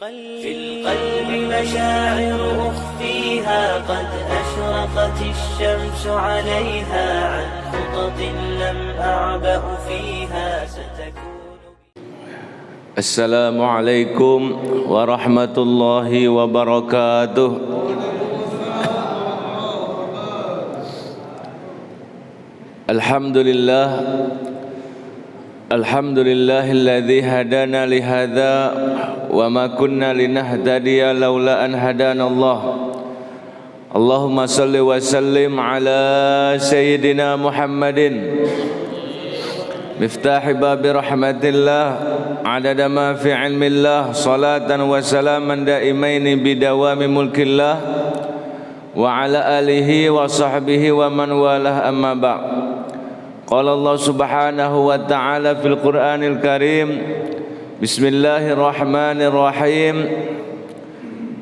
في القلب مشاعر أخفيها قد أشرقت الشمس عليها عن خطط لم أعبأ فيها ستكون. السلام عليكم ورحمة الله وبركاته. Alhamdulillahilladzi hadana lihadza wa ma kunna linahtadiya laula an hadanallah. Allahumma salli wa sallim ala sayyidina Muhammadin miftahi babi rahmatillah adada ma fi ilmillah salatan wa salaman daimaini bidawami mulkillah wa ala alihi wa sahbihi wa man walah amma ba'. Qala Allah subhanahu wa ta'ala fil Qur'anil Karim, Bismillahirrahmanirrahim,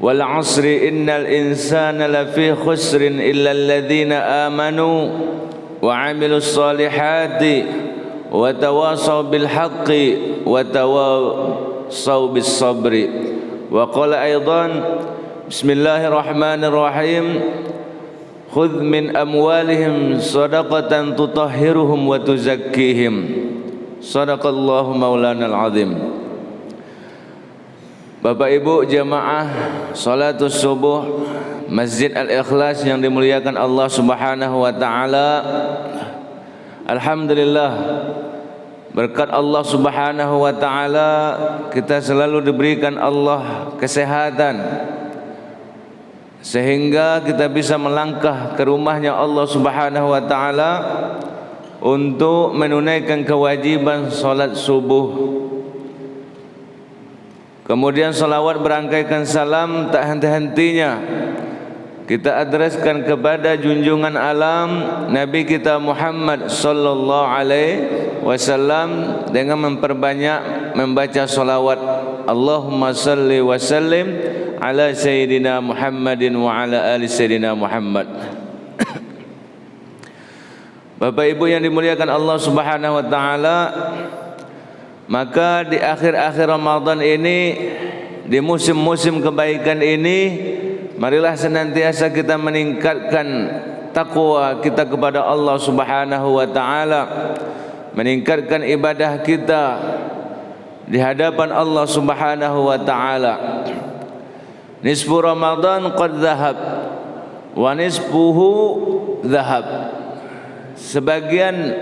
wal 'asri innal insana lafi khusrin illa alladhina amanu wa 'amilus solihati wa tawasaw bil haqqi wa tawasaw bis sabri. Wa qala aidan, Bismillahirrahmanirrahim, khudh min amwalihim sadaqatan tutahhiruhum wa tuzakkihim. Sadaqallahu maulanal azim. Bapak Ibu jamaah salatus subuh Masjid Al-Ikhlas yang dimuliakan Allah Subhanahu wa taala. Alhamdulillah, berkat Allah Subhanahu wa taala kita selalu diberikan Allah kesehatan sehingga kita bisa melangkah ke rumahnya Allah Subhanahu wa taala untuk menunaikan kewajiban salat subuh. Kemudian salawat berangkaikan salam tak henti-hentinya kita adreskan kepada junjungan alam Nabi kita Muhammad sallallahu alaihi wasallam dengan memperbanyak membaca salawat. Allahumma salli wa sallim ala sayyidina Muhammadin wa ala ali sayyidina Muhammad. Bapak Ibu yang dimuliakan Allah Subhanahu wa taala, maka di akhir-akhir Ramadan ini, di musim-musim kebaikan ini, marilah senantiasa kita meningkatkan takwa kita kepada Allah Subhanahu wa taala, meningkatkan ibadah kita di hadapan Allah Subhanahu wa taala. Nisfu Ramadan qad dhahab wa nisfuhu dhahab. Sebagian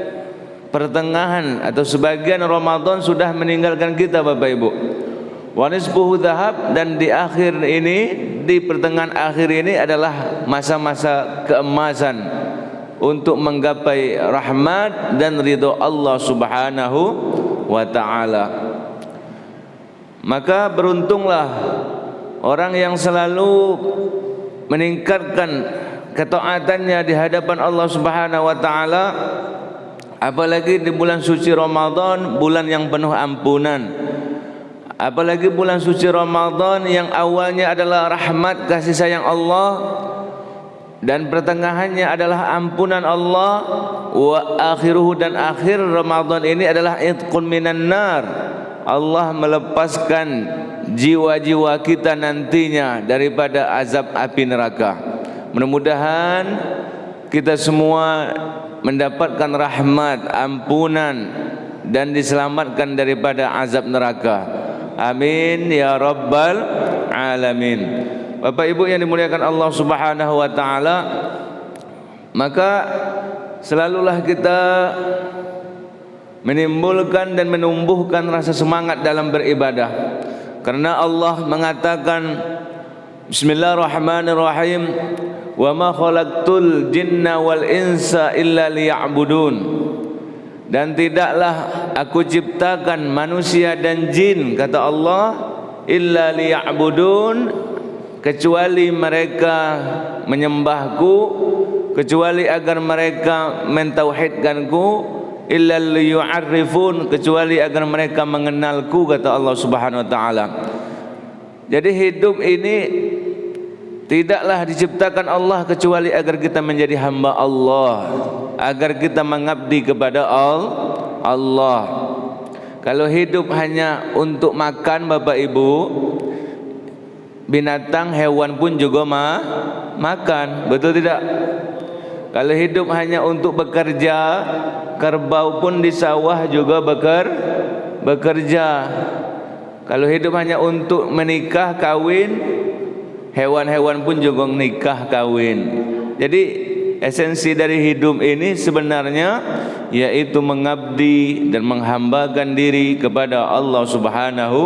pertengahan atau sebagian Ramadan sudah meninggalkan kita Bapak Ibu. Wa nisfuhu dhahab, dan di akhir ini, di pertengahan akhir ini adalah masa-masa keemasan untuk menggapai rahmat dan ridho Allah Subhanahu wa taala. Maka beruntunglah orang yang selalu meningkatkan ketaatannya di hadapan Allah Subhanahu wa taala, apalagi di bulan suci Ramadan, bulan yang penuh ampunan. Apalagi bulan suci Ramadan yang awalnya adalah rahmat kasih sayang Allah dan pertengahannya adalah ampunan Allah, wa akhiruhu, dan akhir Ramadan ini adalah itqun minan nar. Allah melepaskan jiwa-jiwa kita nantinya daripada azab api neraka. Mudah-mudahan kita semua mendapatkan rahmat, ampunan, dan diselamatkan daripada azab neraka. Amin ya rabbal alamin. Bapak Ibu yang dimuliakan Allah Subhanahu wa taala, maka selalulah kita menimbulkan dan menumbuhkan rasa semangat dalam beribadah, karena Allah mengatakan, Bismillahirrahmanirrahim, wa ma khalaqtul jinna wal insa illa liya'budun. Dan tidaklah aku ciptakan manusia dan jin, kata Allah, illa liya'budun, kecuali mereka menyembahku, kecuali agar mereka mentauhidkanku, illa liyu'arrifun, kecuali agar mereka mengenalku, kata Allah Subhanahu wa taala. Jadi hidup ini tidaklah diciptakan Allah kecuali agar kita menjadi hamba Allah, agar kita mengabdi kepada Allah. Kalau hidup hanya untuk makan Bapak Ibu, binatang, hewan pun juga makan, betul tidak? Kalau hidup hanya untuk bekerja, kerbau pun di sawah juga bekerja. Kalau hidup hanya untuk menikah, kawin, hewan-hewan pun juga nikah, kawin. Jadi esensi dari hidup ini sebenarnya yaitu mengabdi dan menghambakan diri kepada Allah Subhanahu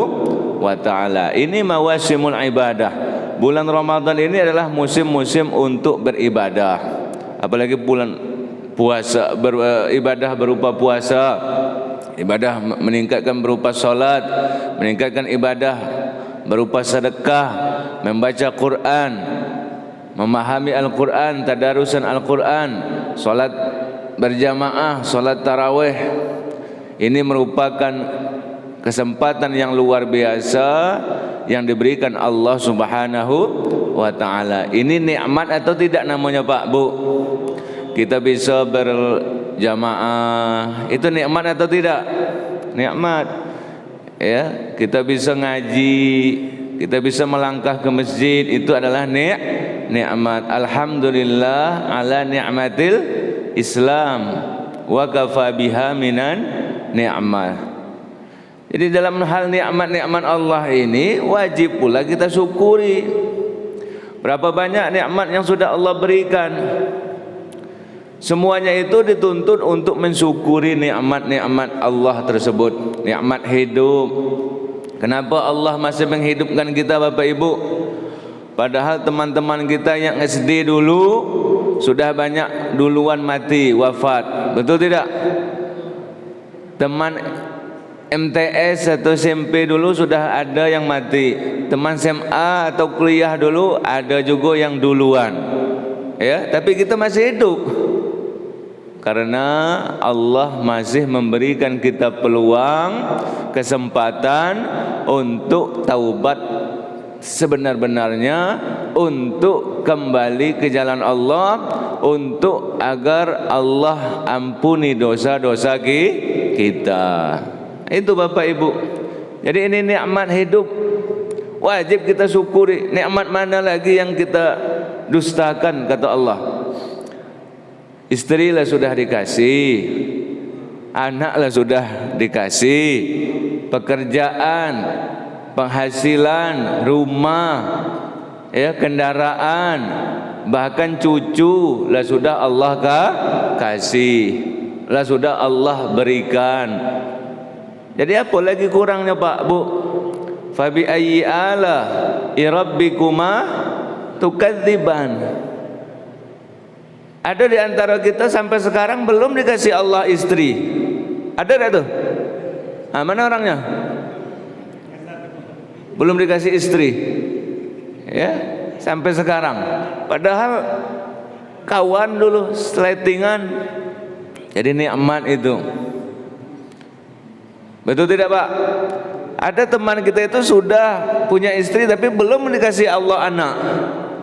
wa ta'ala. Ini mawasimul ibadah. Bulan Ramadan ini adalah musim-musim untuk beribadah. Apalagi bulan puasa, beribadah berupa puasa, ibadah meningkatkan berupa salat, meningkatkan ibadah berupa sedekah, membaca Quran, memahami Al-Quran, tadarusan Al-Quran, salat berjamaah, salat tarawih. Ini merupakan kesempatan yang luar biasa yang diberikan Allah Subhanahu wa ta'ala. Ini nikmat atau tidak namanya Pak Bu? Kita bisa berjamaah, itu nikmat atau tidak? Nikmat. Ya, kita bisa ngaji, kita bisa melangkah ke masjid, itu adalah nikmat. Alhamdulillah ala ni'matil Islam wa kafa biha minan ni'mah. Jadi dalam hal nikmat-nikmat Allah ini wajib pula kita syukuri. Berapa banyak nikmat yang sudah Allah berikan. Semuanya itu dituntut untuk mensyukuri nikmat-nikmat Allah tersebut. Nikmat hidup. Kenapa Allah masih menghidupkan kita Bapak Ibu? Padahal teman-teman kita yang SD dulu sudah banyak duluan mati, wafat. Betul tidak? Teman MTS atau SMP dulu sudah ada yang mati. Teman SMA atau kuliah dulu ada juga yang duluan. Ya, tapi kita masih hidup. Karena Allah masih memberikan kita peluang, kesempatan untuk taubat sebenar-benarnya, untuk kembali ke jalan Allah, untuk agar Allah ampuni dosa-dosa kita. Itu Bapak Ibu. Jadi ini nikmat hidup, wajib kita syukuri. Nikmat mana lagi yang kita dustakan, kata Allah. Istrilah sudah dikasih, anaklah sudah dikasih, pekerjaan, penghasilan, rumah, ya, kendaraan, bahkan cucu lah sudah Allah kasih, lah sudah Allah berikan. Jadi apa lagi kurangnya Pak Bu? Fabi ayyi ala rabbikuma tukadziban. Ada di antara kita sampai sekarang belum dikasih Allah istri. Ada enggak tuh? Ah, mana orangnya? Belum dikasih istri. Ya, sampai sekarang. Padahal kawan dulu, settingan. Jadi nikmat itu. Betul tidak Pak? Ada teman kita itu sudah punya istri tapi belum dikasih Allah anak.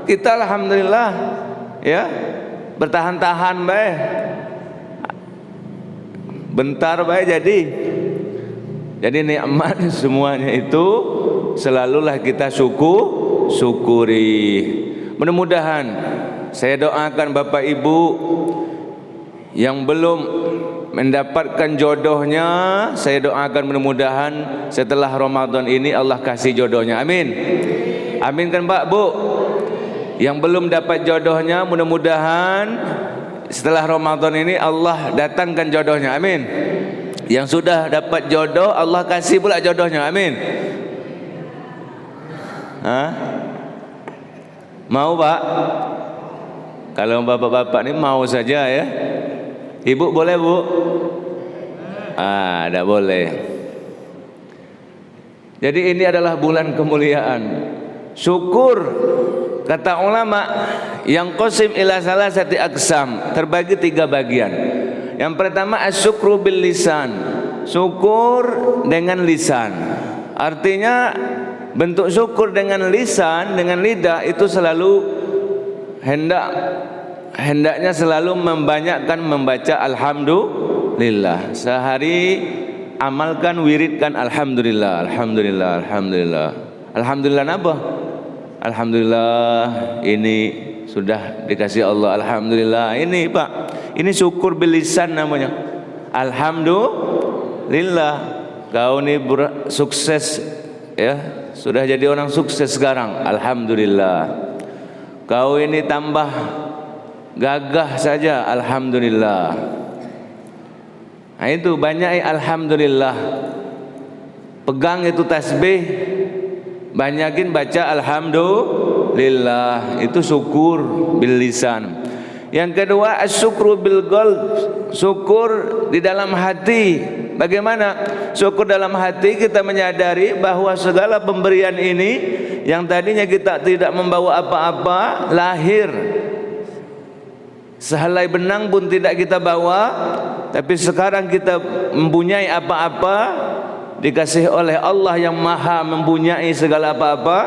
Kita alhamdulillah ya bertahan-tahan baik. Bentar baik jadi. Jadi nikmat semuanya itu selalulah kita syukuri. Mudah-mudahan saya doakan Bapak Ibu yang belum mendapatkan jodohnya, saya doakan mudah-mudahan setelah Ramadan ini Allah kasih jodohnya. Amin. Amin kan Pak Bu? Yang belum dapat jodohnya mudah-mudahan setelah Ramadan ini Allah datangkan jodohnya. Amin. Yang sudah dapat jodoh Allah kasih pula jodohnya. Amin. Hah? Mau Pak? Kalau bapak-bapak ini mau saja ya. Ibu boleh Bu? Ah, tidak boleh. Jadi ini adalah bulan kemuliaan. Syukur, kata ulama, yang qasim ila salasati aqsam, terbagi 3 bagian. Yang pertama asyukru bil lisan, syukur dengan lisan. Artinya bentuk syukur dengan lisan, dengan lidah itu selalu hendaknya selalu membanyakkan membaca alhamdulillah. Sehari amalkan, wiridkan alhamdulillah, alhamdulillah, alhamdulillah. Alhamdulillah apa? alhamdulillah ini sudah dikasih Allah, alhamdulillah. Ini Pak, ini syukur bil lisan namanya. Alhamdulillah, kau ini sukses ya, sudah jadi orang sukses sekarang, alhamdulillah. Kau ini tambah gagah saja, alhamdulillah. Nah itu banyak alhamdulillah. Pegang itu tasbih, banyakin baca alhamdulillah, itu syukur bil lisan. Yang kedua asyukru bil qalb, syukur di dalam hati. Bagaimana syukur dalam hati? Kita menyadari bahwa segala pemberian ini yang tadinya kita tidak membawa apa-apa, lahir sehelai benang pun tidak kita bawa, tapi sekarang kita mempunyai apa-apa, dikasih oleh Allah yang maha mempunyai segala apa-apa,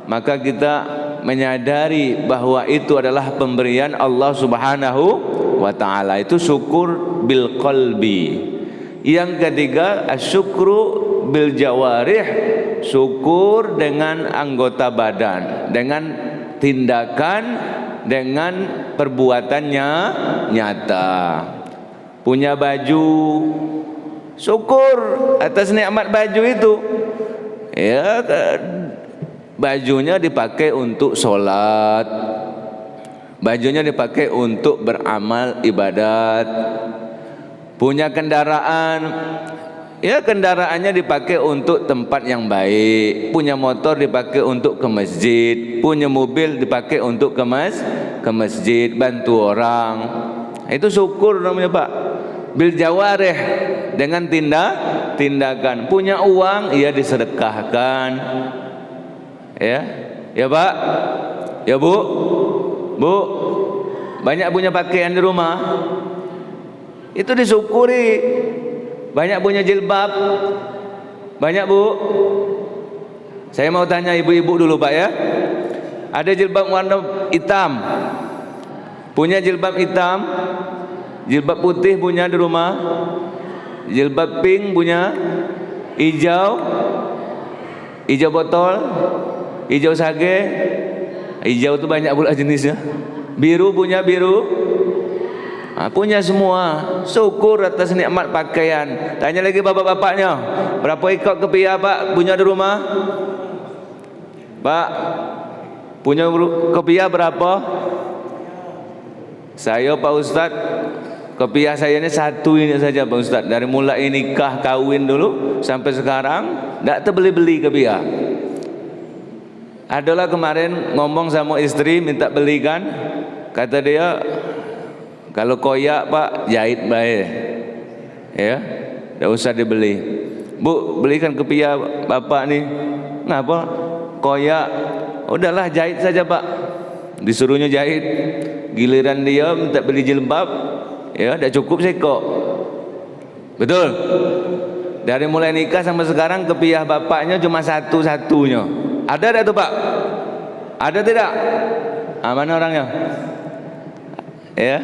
maka kita menyadari bahwa itu adalah pemberian Allah Subhanahu wa ta'ala. Itu syukur bil qalbi. Yang ketiga asyukru bil jawarih, syukur dengan anggota badan, dengan tindakan, dengan perbuatannya nyata. Punya baju, syukur atas nikmat baju itu. Ya, bajunya dipakai untuk sholat, bajunya dipakai untuk beramal ibadat. Punya kendaraan, ya kendaraannya dipakai untuk tempat yang baik. Punya motor dipakai untuk ke masjid, punya mobil dipakai untuk ke masjid, bantu orang. Itu syukur namanya Pak. Bil jawarih, dengan tindakan. Punya uang, ia disedekahkan. Ya Pak, ya Bu, banyak punya pakaian di rumah, itu disyukuri. Banyak punya jilbab, banyak Bu. Saya mau tanya ibu-ibu dulu Pak ya. Ada jilbab warna hitam, punya jilbab hitam. Jilbab putih punya di rumah, jilbab pink punya, hijau botol, hijau sage, hijau itu banyak pula jenisnya. Biru punya biru. Nah, punya semua. Syukur atas nikmat pakaian. Tanya lagi bapak-bapaknya, berapa ikut kepia Pak punya di rumah? Pak, punya kepia berapa? Saya Pak Ustadz, kepia saya ini satu ini saja Pak Ustadz. Dari mulai nikah kawin dulu sampai sekarang tidak terbeli-beli kepia. Adalah kemarin ngomong sama istri minta belikan, kata dia, kalau koyak Pak jahit baik, ya, tidak usah dibeli. Bu, belikan kepia bapak nih. Ngapa? Koyak. Udahlah jahit saja Pak. Disuruhnya jahit. Giliran dia minta beli jilbab, ya, tidak cukup sekok. Betul? Dari mulai nikah sampai sekarang kepia bapaknya cuma satu-satunya. Ada tidak tuh Pak? Ada tidak? Mana orangnya? Ya.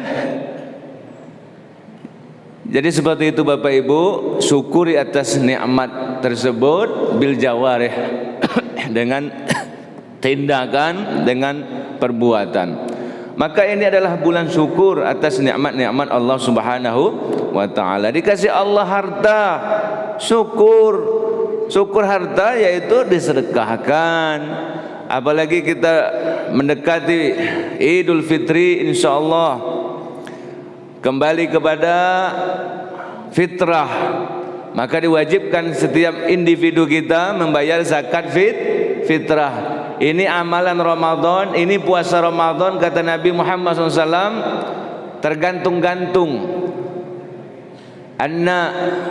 Jadi seperti itu Bapak Ibu, syukuri atas nikmat tersebut bil jawarih, dengan tindakan, dengan perbuatan. Maka ini adalah bulan syukur atas nikmat-nikmat Allah Subhanahu wa ta'ala. Dikasih Allah harta, syukur harta, yaitu disedekahkan. Apalagi kita mendekati Idul Fitri, insyaallah kembali kepada fitrah, maka diwajibkan setiap individu kita membayar zakat fitrah. Ini amalan Ramadan, ini puasa Ramadan, kata Nabi Muhammad SAW, tergantung-gantung. Anna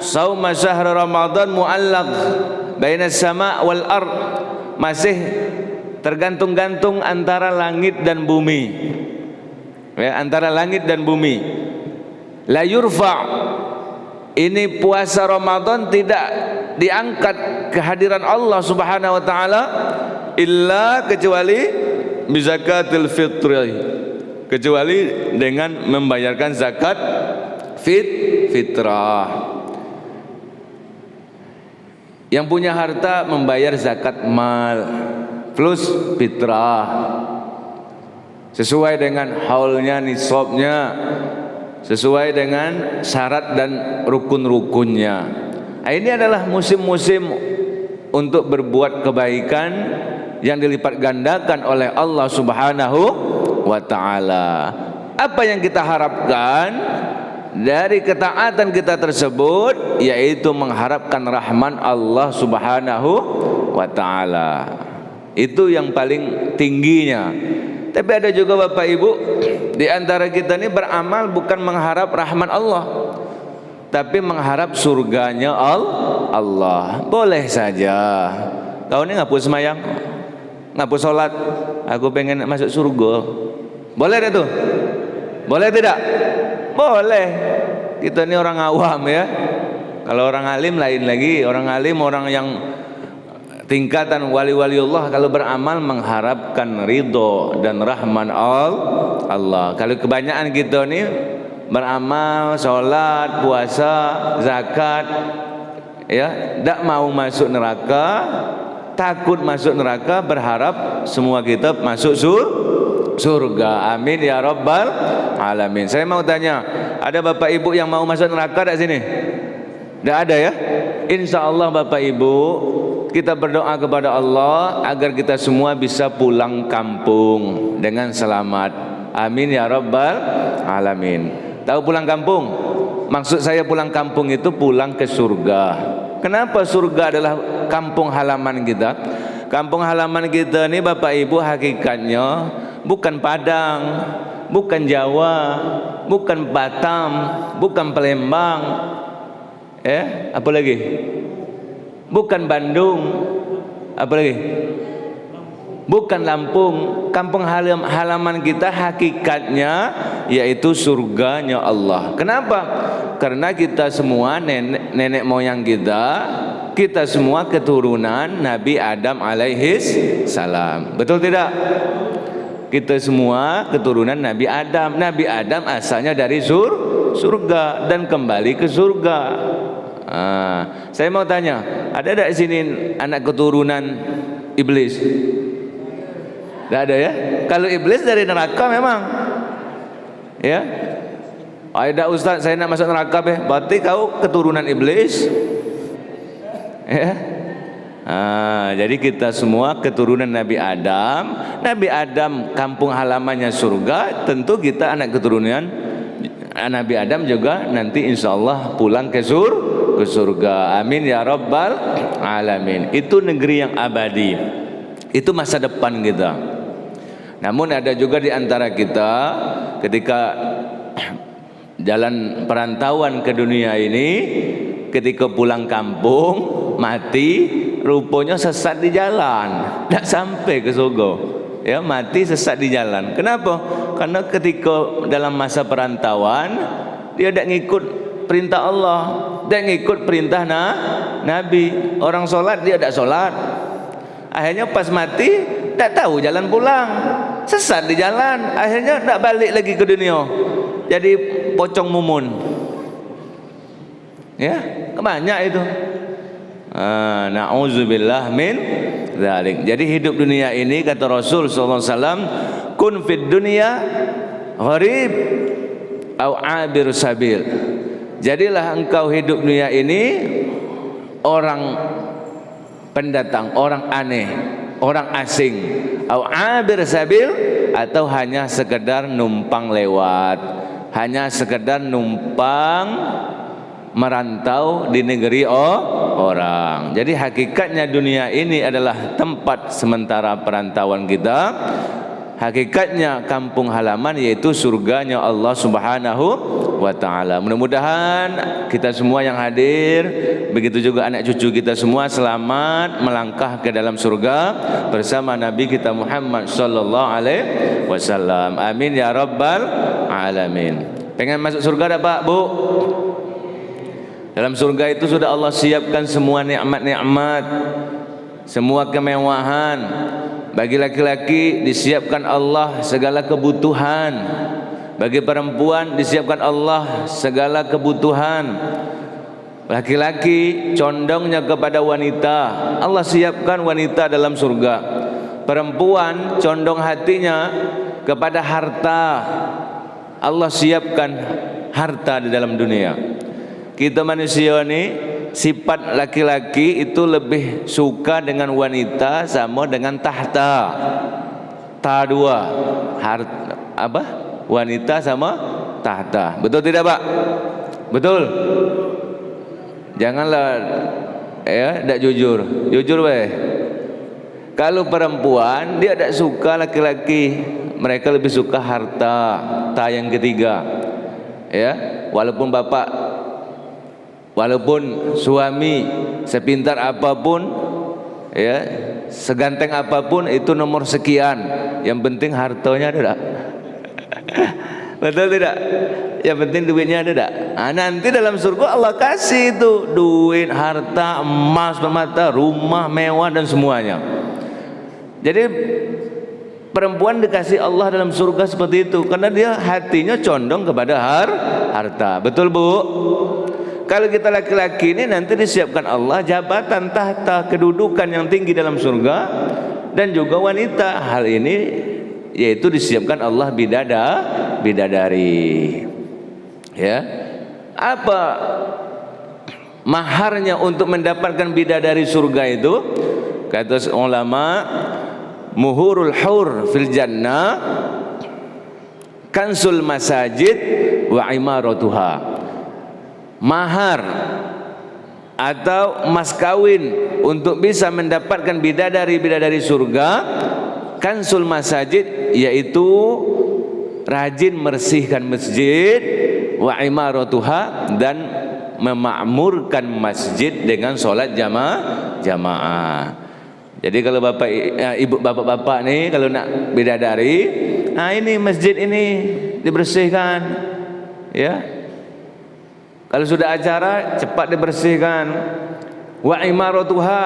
sauma syahr Ramadan mu'allaq baina sama wal ard, masih tergantung-gantung antara langit dan bumi, ya, antara langit dan bumi. La yurfa, ini puasa Ramadan tidak diangkat kehadiran Allah Subhanahu wa ta'ala illa kecuali bizakatil fitri, kecuali dengan membayarkan zakat fitrah. Yang punya harta membayar zakat mal plus fitrah, sesuai dengan haulnya, nisabnya, sesuai dengan syarat dan rukun-rukunnya. Ini adalah musim-musim untuk berbuat kebaikan yang dilipat gandakan oleh Allah Subhanahu wa ta'ala. Apa yang kita harapkan dari ketaatan kita tersebut, yaitu mengharapkan rahman Allah Subhanahu wa ta'ala. Itu yang paling tingginya. Tapi ada juga Bapak Ibu di antara kita ini beramal bukan mengharap rahman Allah, tapi mengharap surganya Allah. Boleh saja kau ini ngapus semayang, ngapus sholat, aku pengen masuk surga. Boleh deh tuh? Boleh tidak? Boleh. Kita ini orang awam ya. Kalau orang alim lain lagi. Orang alim, orang yang tingkatan wali-waliullah, kalau beramal mengharapkan ridho dan rahman Allah. Kalau kebanyakan kita ini beramal, sholat, puasa, zakat, ya, tidak mau masuk neraka, takut masuk neraka, berharap semua kita masuk surga. Amin ya rabbal alamin. Saya mau tanya, ada Bapak Ibu yang mau masuk neraka di sini? Tidak ada ya? Insya Allah Bapak Ibu, kita berdoa kepada Allah agar kita semua bisa pulang kampung dengan selamat. Amin ya rabbal alamin. Tahu pulang kampung? Maksud saya pulang kampung itu pulang ke surga. Kenapa surga adalah kampung halaman kita? Kampung halaman kita ini Bapak Ibu hakikatnya bukan Padang, bukan Jawa, bukan Batam, bukan Palembang, apa lagi? Bukan Bandung, apa lagi? Bukan Lampung. Kampung halaman kita hakikatnya yaitu surganya Allah. Kenapa? Karena kita semua nenek moyang kita semua keturunan Nabi Adam alaihis salam. Betul tidak? Kita semua keturunan Nabi Adam. Nabi Adam asalnya dari surga dan kembali ke surga. Saya mau tanya, ada di sini anak keturunan iblis? Tidak ada ya? Kalau iblis dari neraka memang, ya. Ada Ustaz, saya nak masuk neraka berarti kau keturunan iblis, ya. Jadi kita semua keturunan Nabi Adam. Nabi Adam kampung halamannya surga, tentu kita anak keturunan Nabi Adam juga nanti insya Allah pulang ke surga. Amin ya rabbal alamin. Itu negeri yang abadi, itu masa depan kita. Namun ada juga di antara kita ketika jalan perantauan ke dunia ini, ketika pulang kampung mati, rupanya sesat di jalan, tidak sampai ke surga. Ya, mati sesat di jalan. Kenapa? Karena ketika dalam masa perantauan dia tidak ngikut perintah Allah, tidak ngikut perintah Nabi. Orang sholat dia tidak sholat. Akhirnya pas mati tidak tahu jalan pulang, sesat di jalan. Akhirnya tidak balik lagi ke dunia, jadi pocong mumun. Ya, banyak itu. Na'udzubillah min dzalik. Jadi hidup dunia ini kata Rasul sallallahu alaihi wasallam, kun fid dunya gharib au abir sabil. Jadilah engkau hidup dunia ini orang pendatang, orang aneh, orang asing, au abir sabil, atau hanya sekedar numpang lewat, hanya sekedar numpang merantau di negeri orang. Jadi hakikatnya dunia ini adalah tempat sementara perantauan kita. Hakikatnya kampung halaman yaitu surganya Allah Subhanahu wa ta'ala. Mudah-mudahan kita semua yang hadir, begitu juga anak cucu kita semua selamat melangkah ke dalam surga bersama Nabi kita Muhammad sallallahu alaihi wasallam. Amin ya rabbal alamin. Pengen masuk surga dah Pak, Bu? Dalam surga itu sudah Allah siapkan semua nikmat-nikmat, semua kemewahan. Bagi laki-laki disiapkan Allah segala kebutuhan, bagi perempuan disiapkan Allah segala kebutuhan. Laki-laki condongnya kepada wanita, Allah siapkan wanita dalam surga. perempuan condong hatinya kepada harta. Allah siapkan harta di dalam dunia. Kita manusia ni sifat laki-laki itu lebih suka dengan wanita sama dengan tahta. Ta dua, harta apa? Wanita sama tahta. Betul tidak, Pak? Betul. Janganlah tidak jujur. Jujur weh. Kalau perempuan dia tidak suka laki-laki, mereka lebih suka harta. Ta yang ketiga. Ya, walaupun suami sepintar apapun, ya, seganteng apapun, itu nomor sekian. Yang penting hartanya ada tak? Betul tidak? Yang penting duitnya ada tak? Nanti dalam surga Allah kasih itu duit, harta, emas, permata, rumah mewah dan semuanya. Jadi perempuan dikasih Allah dalam surga seperti itu karena dia hatinya condong kepada harta. Betul, Bu? Kalau kita laki-laki ini nanti disiapkan Allah jabatan, tahta, kedudukan yang tinggi dalam surga, dan juga wanita. Hal ini yaitu disiapkan Allah bidadari. Ya. Apa maharnya untuk mendapatkan bidadari surga itu? Kata ulama, muhurul hur fil jannah kansul masajid wa imaratuha. Mahar atau mas kawin untuk bisa mendapatkan bidadari surga, kansul masajid, yaitu rajin mersihkan masjid, wa imaratuha, dan memakmurkan masjid dengan sholat jamaah. Jadi kalau bapak-bapak nih kalau nak bidadari, ini masjid ini dibersihkan, ya. Kalau sudah acara cepat dibersihkan. Wa imaratuha,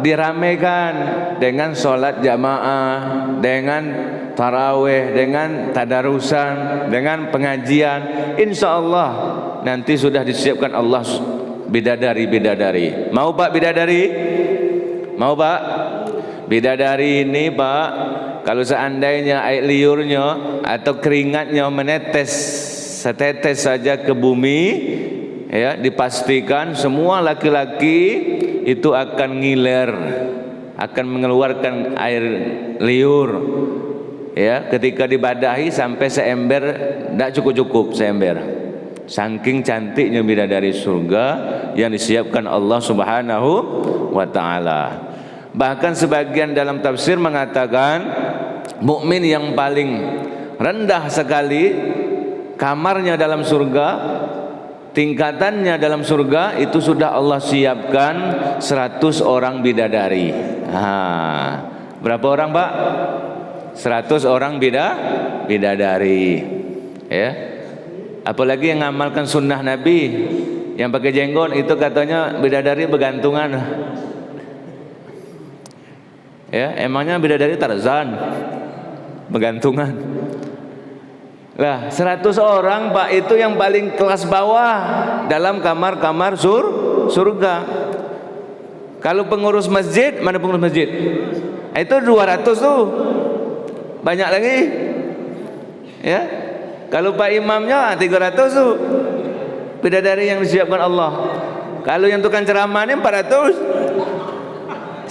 diramaikan dengan sholat jamaah, dengan tarawih, dengan tadarusan, dengan pengajian. Insya Allah nanti sudah disiapkan Allah bidadari. Mau Pak bidadari? Mau Pak? Bidadari ini Pak, kalau seandainya air liurnya atau keringatnya menetes setetes saja ke bumi, ya, dipastikan semua laki-laki itu akan ngiler, akan mengeluarkan air liur, ya, ketika dibadahi sampai seember, tidak cukup seember. Saking cantiknya bidadari surga yang disiapkan Allah Subhanahu wa taala. Bahkan sebagian dalam tafsir mengatakan mukmin yang paling rendah sekali kamarnya dalam surga, tingkatannya dalam surga itu sudah Allah siapkan 100 orang bidadari. Berapa orang, Pak? 100 orang bidadari. Ya. Apalagi yang ngamalkan sunnah Nabi, yang pakai jenggot itu katanya bidadari bergantungan. Ya, emangnya bidadari Tarzan bergantungan. Lah, 100 orang Pak itu yang paling kelas bawah dalam kamar-kamar surga. Kalau pengurus masjid, mana pengurus masjid? Itu 200 tuh. Banyak lagi. Ya. Kalau Pak imamnya 300 tuh. Bidadari yang disiapkan Allah. Kalau yang tukang ceramah ini 400.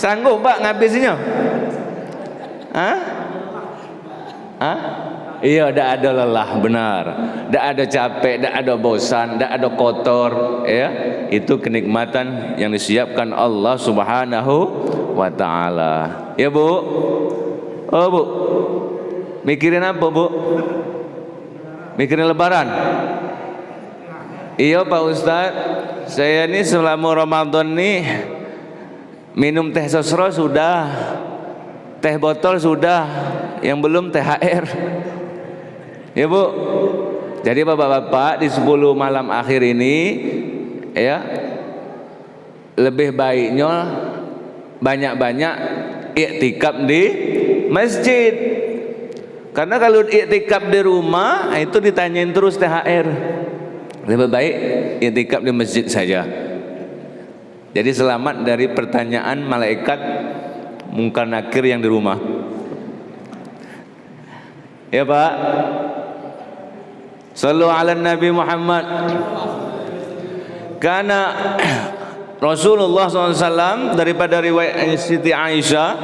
Sanggup Pak ngabisinya? Iya, tidak ada lelah, benar. Tidak ada capek, tidak ada bosan, tidak ada kotor, ya. Itu kenikmatan yang disiapkan Allah Subhanahu wa taala. Ya, Bu? Oh, Bu. Mikirin apa, Bu? Mikirin lebaran? Iya, Pak Ustaz. Saya ini selama Ramadan nih minum teh sosro sudah, teh botol sudah, yang belum THR. Ya, Bu. Jadi bapak-bapak di 10 malam akhir ini, ya, lebih baiknya banyak-banyak iktikaf di masjid. Karena kalau iktikaf di rumah itu ditanyain terus THR. Lebih baik iktikaf di masjid saja. Jadi selamat dari pertanyaan malaikat mungkar nakir yang di rumah. Ya Pak. Sallu ala Nabi Muhammad. Karena Rasulullah SAW daripada riwayat Siti Aisyah,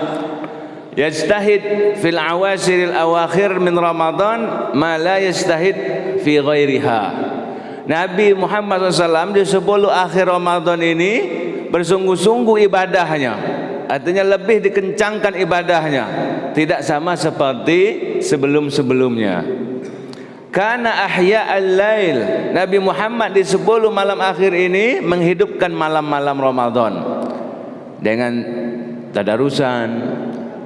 yajtahid fil awasiril awakhir min Ramadan ma la yajtahid fi ghairiha. Nabi Muhammad SAW di 10 akhir Ramadan ini bersungguh-sungguh ibadahnya, artinya lebih dikencangkan ibadahnya, tidak sama seperti sebelum-sebelumnya. Karena ahya al-lail, Nabi Muhammad di 10 malam akhir ini menghidupkan malam-malam Ramadan dengan tadarusan,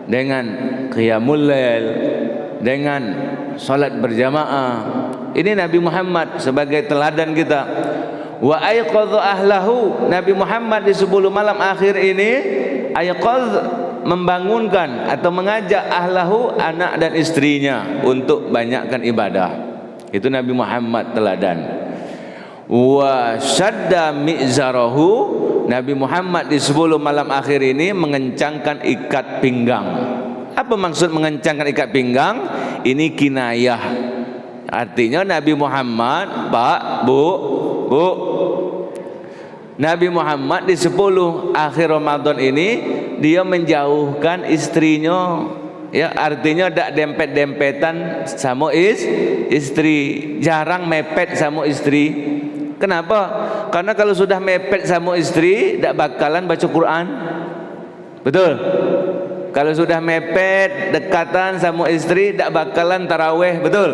dengan qiyamul lail, dengan salat berjamaah. Ini Nabi Muhammad sebagai teladan kita. Wa ayqadha ahlahu, Nabi Muhammad di 10 malam akhir ini ayqadh, membangunkan atau mengajak ahlahu, anak dan istrinya, untuk banyakkan ibadah. Itu Nabi Muhammad teladan. Wa syadda mi'zarahu, Nabi Muhammad di 10 malam akhir ini mengencangkan ikat pinggang. Apa maksud mengencangkan ikat pinggang? Ini kinayah. Artinya Nabi Muhammad, Pak, Bu, Nabi Muhammad di 10 akhir Ramadan ini dia menjauhkan istrinya. Ya, artinya tak dempet-dempetan sama istri, jarang mepet sama istri. Kenapa? Karena kalau sudah mepet sama istri, tak bakalan baca Quran. Betul? Kalau sudah mepet, dekatan sama istri, tak bakalan taraweh. Betul?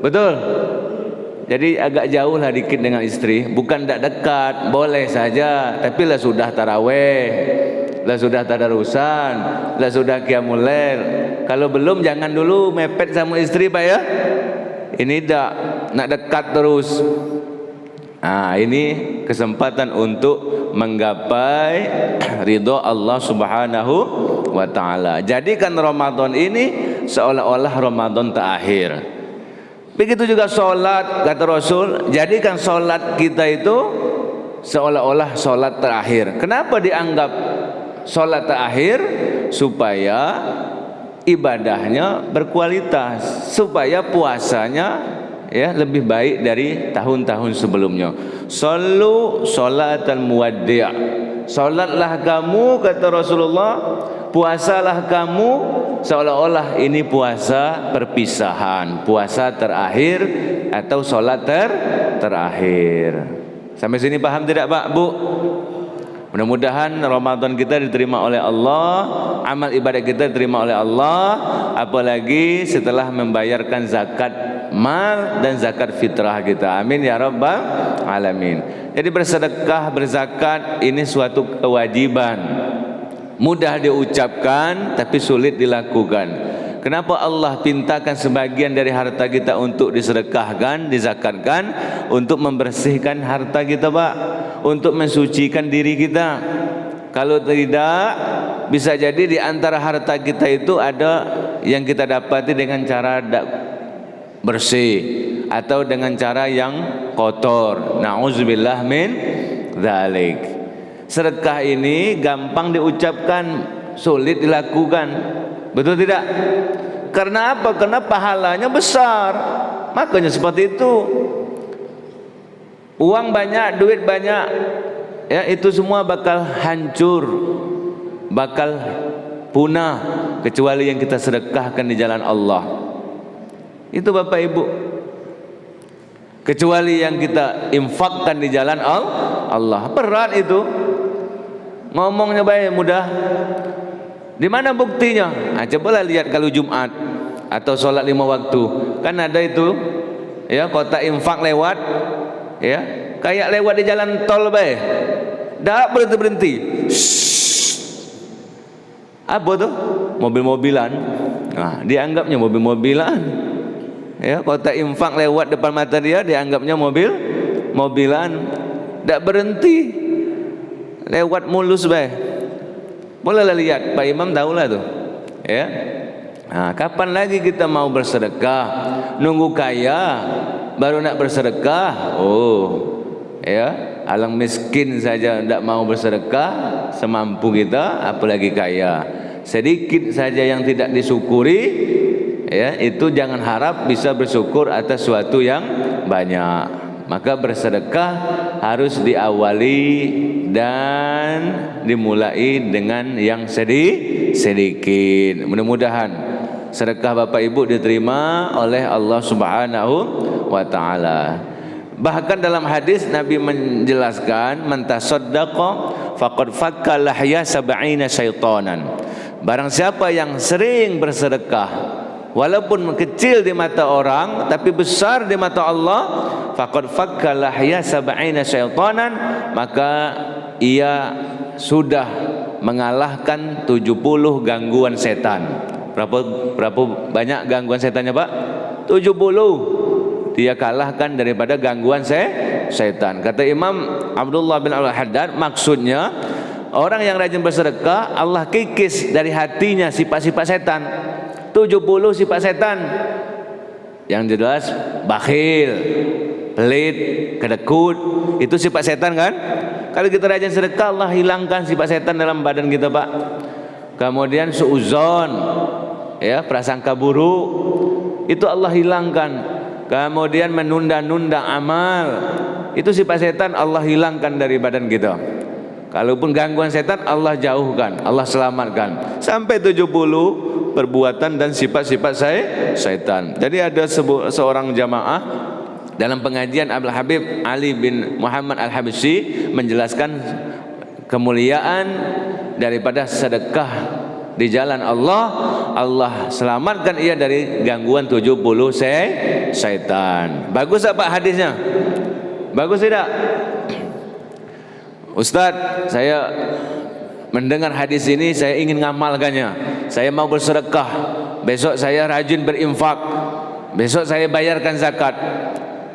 Betul? Jadi agak jauh lah dikit dengan istri. Bukan tak dekat, boleh saja. Tapi lah sudah taraweh, lah sudah tadarusan, lah sudah qiyamul lail. Kalau belum, jangan dulu mepet sama istri Pak ya. Ini dah nak dekat terus. Nah, ini kesempatan untuk menggapai ridho Allah Subhanahu wa taala. Jadikan Ramadan ini seolah-olah Ramadan terakhir. Begitu juga solat, kata Rasul, jadikan solat kita itu seolah-olah solat terakhir. Kenapa dianggap solat terakhir? Supaya ibadahnya berkualitas, supaya puasanya ya lebih baik dari tahun-tahun sebelumnya. Sallu salatan muwaddi', salatlah kamu, kata Rasulullah, puasalah kamu seolah-olah ini puasa perpisahan, puasa terakhir atau salat terakhir. Sampai sini paham tidak Pak, Bu? Mudah-mudahan Ramadan kita diterima oleh Allah, amal ibadah kita diterima oleh Allah, apalagi setelah membayarkan zakat mal dan zakat fitrah kita. Amin ya rabbal alamin. Jadi bersedekah, berzakat ini suatu kewajiban, mudah diucapkan tapi sulit dilakukan. Kenapa Allah pintakan sebagian dari harta kita untuk disedekahkan, dizakatkan, untuk membersihkan harta kita Pak, untuk mensucikan diri kita. Kalau tidak, bisa jadi di antara harta kita itu ada yang kita dapati dengan cara bersih atau dengan cara yang kotor. Na'udzubillah min dzalik. Sedekah ini gampang diucapkan, sulit dilakukan. Betul tidak? Karena apa? Karena pahalanya besar. Makanya seperti itu. Uang banyak, duit banyak, ya itu semua bakal hancur, bakal punah, kecuali yang kita sedekahkan di jalan Allah. Itu Bapak Ibu. Kecuali yang kita infakkan di jalan Allah. Berat itu. Ngomongnya baik mudah. Di mana buktinya? Nah, cobalah lihat kalau Jumat atau sholat 5 waktu, kan ada itu, ya kotak infak lewat, ya kayak lewat di jalan tol baik, dak berhenti. Apa tuh? Mobil-mobilan. Nah, dianggapnya mobil-mobilan. Ya, kotak infak lewat depan mata dia, dianggapnya mobilan. Dak berhenti, lewat mulus baik. Bolehlah lihat, Pak Imam tahulah tuh, ya. Nah, kapan lagi kita mau bersedekah? Nunggu kaya baru nak bersedekah? Oh, ya, alang miskin saja tidak mau bersedekah, semampu kita, apalagi kaya. Sedikit saja yang tidak disyukuri, ya, itu jangan harap bisa bersyukur atas suatu yang banyak. Maka bersedekah harus diawali dan dimulai dengan yang sedikit. Mudah-mudahan sedekah Bapak Ibu diterima oleh Allah Subhanahu wa taala. Bahkan dalam hadis Nabi menjelaskan, man tasaddaqa faqad fakka lahya sab'ina syaitanan. Barang siapa yang sering bersedekah, walaupun kecil di mata orang tapi besar di mata Allah, faqad fakka lahya sab'ina syaitanan, maka ia sudah mengalahkan 70 gangguan setan. Berapa banyak gangguan setannya, Pak? 70. Dia kalahkan daripada gangguan setan. Kata Imam Abdullah bin Al-Haddad, maksudnya orang yang rajin bersedekah, Allah kikis dari hatinya sifat-sifat setan. 70 sifat setan. Yang jelas bakhil, pelit, kedekut, itu sifat setan kan? Kalau kita rajin sedekah, Allah hilangkan sifat setan dalam badan kita, Pak. Kemudian suuzon, ya, prasangka buruk, itu Allah hilangkan. Kemudian menunda-nunda amal, itu sifat setan Allah hilangkan dari badan kita. Kalaupun gangguan setan Allah jauhkan, Allah selamatkan. Sampai 70 perbuatan dan sifat-sifat setan. Jadi ada seorang jamaah dalam pengajian Abdul Habib Ali bin Muhammad Al-Habsyi menjelaskan kemuliaan daripada sedekah di jalan Allah. Allah selamatkan ia dari gangguan 70 syaitan. Bagus tak Pak hadisnya? Bagus tidak? Ustaz, saya mendengar hadis ini, saya ingin ngamalkannya. Saya mau bersedekah, besok saya rajin berinfak, besok saya bayarkan zakat.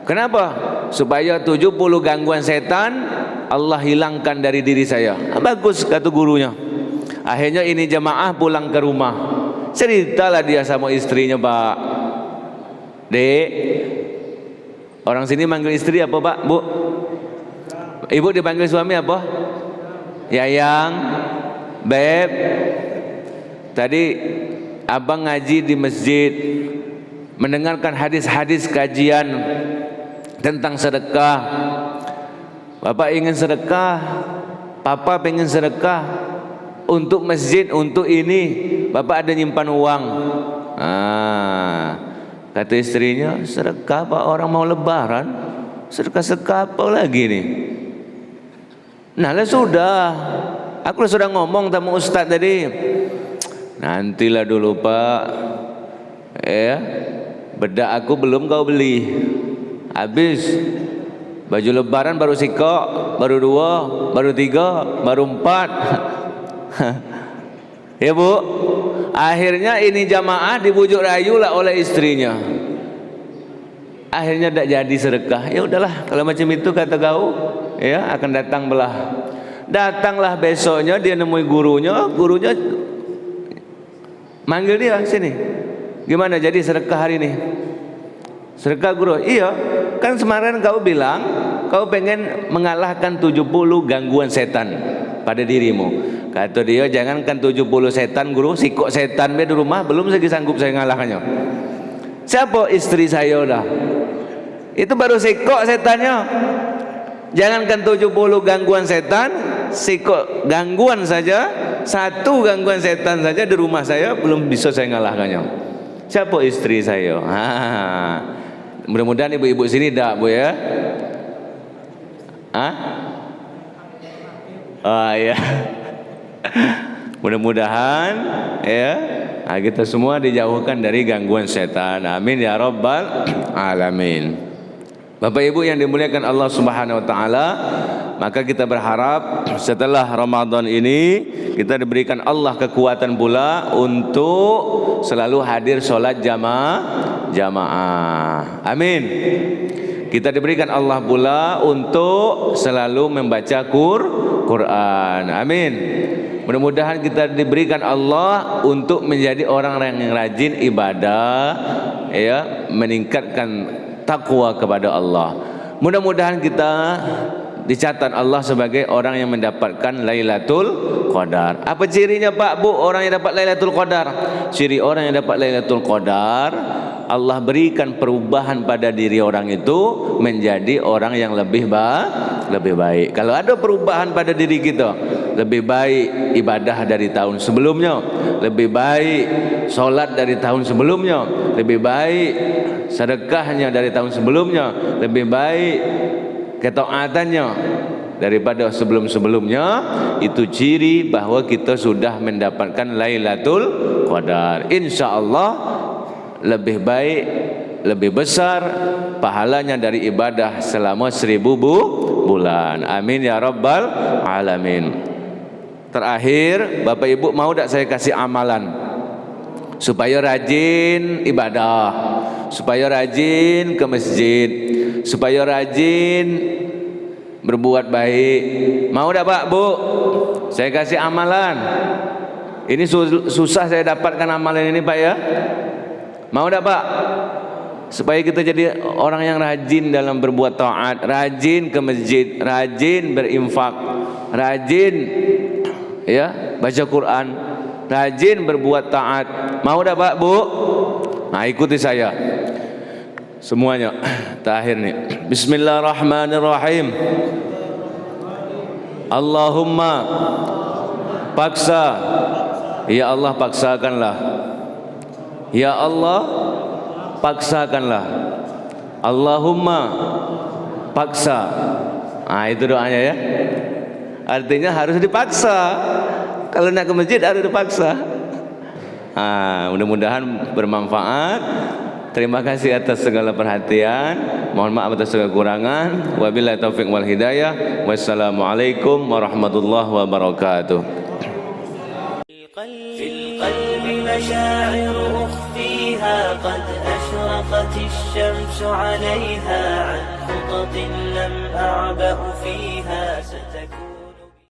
Kenapa? Supaya 70 gangguan setan Allah hilangkan dari diri saya. Bagus, kata gurunya. Akhirnya ini jemaah pulang ke rumah, ceritalah dia sama istrinya, Pak. Dek, orang sini manggil istri apa, Pak? Bu? Ibu dipanggil suami apa? Yayang, Beb. Tadi abang ngaji di masjid, mendengarkan hadis-hadis kajian tentang sedekah. Bapak ingin sedekah, Papa pengen sedekah untuk masjid, untuk ini. Bapak ada nyimpan uang. Kata istrinya, sedekah Pak, orang mau lebaran, sedekah apa lagi nih? Nah lah sudah, aku sudah ngomong sama Ustaz tadi, nantilah dulu Pak, ya, bedak aku belum kau beli, habis baju lebaran baru sikok, baru 2, baru 3, baru 4. Ya Bu, akhirnya ini jamaah dibujuk rayu lah oleh istrinya. Akhirnya tidak jadi sedekah. Ya udahlah, kalau macam itu kata kau, ya akan datanglah besoknya dia nemui gurunya manggil dia sini. Gimana jadi sedekah hari ini? Sedekah guru? Iya, kan kemarin kau bilang kau pengen mengalahkan 70 gangguan setan pada dirimu. Kata dia, jangankan 70 setan guru, sikok setan di rumah belum lagi sanggup saya mengalahkannya. Siapa? Istri saya udah. Itu baru sikok setannya. Jangankan 70 gangguan setan, sikok gangguan saja, 1 gangguan setan saja di rumah saya belum bisa saya mengalahkannya. Siapa? Istri saya. Mudah-mudahan ibu-ibu sini dak, Bu ya. Oh ya. Mudah-mudahan ya, kita semua dijauhkan dari gangguan setan. Amin ya rabbal alamin. Bapak Ibu yang dimuliakan Allah Subhanahu wa taala, maka kita berharap setelah Ramadan ini kita diberikan Allah kekuatan pula untuk selalu hadir sholat jamaah. Amin. Kita diberikan Allah pula untuk selalu membaca Quran. Amin. Mudah-mudahan kita diberikan Allah untuk menjadi orang yang rajin ibadah, ya, meningkatkan takwa kepada Allah. Mudah-mudahan kita dicatat Allah sebagai orang yang mendapatkan Lailatul Qadar. Apa cirinya Pak Bu orang yang dapat Lailatul Qadar? Ciri orang yang dapat Lailatul Qadar, Allah berikan perubahan pada diri orang itu menjadi orang yang lebih baik. Kalau ada perubahan pada diri kita, lebih baik ibadah dari tahun sebelumnya, lebih baik solat dari tahun sebelumnya, lebih baik sedekahnya dari tahun sebelumnya, lebih baik ketaatannya daripada sebelum-sebelumnya, itu ciri bahwa kita sudah mendapatkan Lailatul Qadar. InsyaAllah lebih baik, lebih besar pahalanya dari ibadah selama 1000 bulan. Amin ya rabbal alamin. Terakhir, Bapak Ibu mau tak saya kasih amalan supaya rajin ibadah, supaya rajin ke masjid, supaya rajin berbuat baik. Mau tak Pak Bu? Saya kasih amalan. Ini susah saya dapatkan amalan ini Pak ya. Mau tak Pak? Supaya kita jadi orang yang rajin dalam berbuat taat, rajin ke masjid, rajin berinfak, rajin ya baca Quran, rajin berbuat taat. Mau tak Pak Bu? Nah ikuti saya semuanya. Terakhir nih, Bismillahirrahmanirrahim. Allahumma paksa, ya Allah paksakanlah, ya Allah paksakanlah, Allahumma paksa. Nah itu doanya ya. Artinya harus dipaksa. Kalau nak ke masjid harus dipaksa. Mudah-mudahan bermanfaat. Terima kasih atas segala perhatian. Mohon maaf atas segala kekurangan. Wabillahi taufiq wal hidayah. Wassalamualaikum warahmatullahi wabarakatuh. مشاعر أخفيها قد أشرقت الشمس عليها عن خطط لم أعبأ فيها ستكون